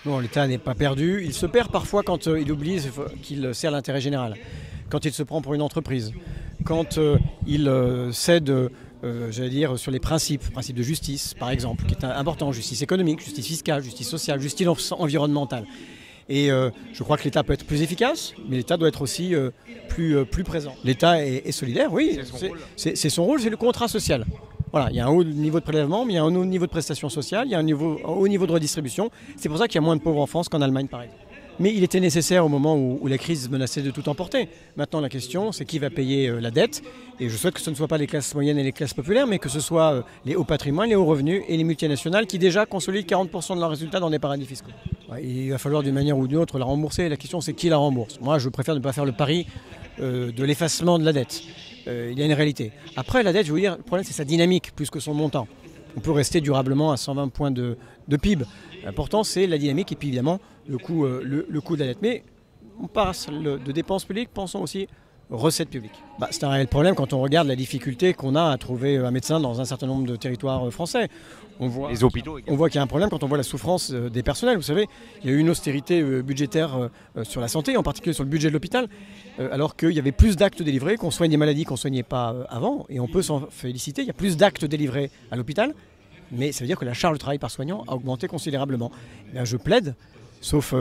Non, l'État n'est pas perdu. Il se perd parfois quand il oublie qu'il sert l'intérêt général, quand il se prend pour une entreprise, quand il cède, j'allais dire, sur les principes de justice, par exemple, qui est important, justice économique, justice fiscale, justice sociale, justice environnementale. Et je crois que l'État peut être plus efficace, mais l'État doit être aussi plus présent. L'État est solidaire, oui, c'est son rôle, c'est le contrat social. Voilà, il y a un haut niveau de prélèvement, mais il y a un haut niveau de prestations sociales, il y a un haut niveau de redistribution. C'est pour ça qu'il y a moins de pauvres en France qu'en Allemagne, par exemple. Mais il était nécessaire au moment où la crise menaçait de tout emporter. Maintenant, la question, c'est qui va payer la dette. Et je souhaite que ce ne soit pas les classes moyennes et les classes populaires, mais que ce soit les hauts patrimoines, les hauts revenus et les multinationales qui déjà consolident 40% de leurs résultats dans des paradis fiscaux. Ouais, il va falloir d'une manière ou d'une autre la rembourser. La question, c'est qui la rembourse. Moi, je préfère ne pas faire le pari de l'effacement de la dette. Il y a une réalité. Après, la dette, je veux dire, le problème, c'est sa dynamique plus que son montant. On peut rester durablement à 120 points de PIB. L'important, c'est la dynamique et puis évidemment le coût de la dette. Mais on passe de dépenses publiques, pensons aussi recettes publiques. C'est un réel problème quand on regarde la difficulté qu'on a à trouver un médecin dans un certain nombre de territoires français. Les hôpitaux également. On voit qu'il y a un problème quand on voit la souffrance des personnels. Vous savez, il y a eu une austérité budgétaire sur la santé, en particulier sur le budget de l'hôpital, alors qu'il y avait plus d'actes délivrés, qu'on soigne des maladies qu'on ne soignait pas avant, et on peut s'en féliciter. Il y a plus d'actes délivrés à l'hôpital, mais ça veut dire que la charge de travail par soignant a augmenté considérablement. Et bien, je plaide, sauf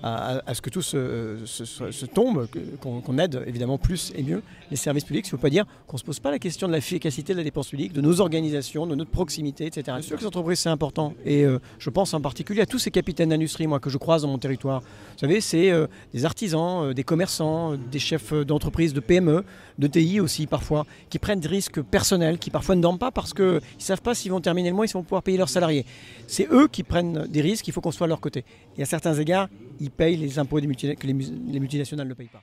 à ce que tout se tombe, qu'on aide évidemment plus et mieux les services publics. Ça ne veut pas dire qu'on ne se pose pas la question de l'efficacité de la dépense publique, de nos organisations, de notre proximité, etc. Bien sûr que les entreprises, c'est important. Et je pense en particulier à tous ces capitaines d'industrie, moi, que je croise dans mon territoire. Vous savez, c'est des artisans, des commerçants, des chefs d'entreprise, de PME, de TI aussi parfois, qui prennent des risques personnels, qui parfois ne dorment pas parce qu'ils ne savent pas s'ils vont terminer le mois, s'ils vont pouvoir payer leurs salariés. C'est eux qui prennent des risques, il faut qu'on soit à leur côté. Et à certains égards, ils payent les impôts que les multinationales ne payent pas.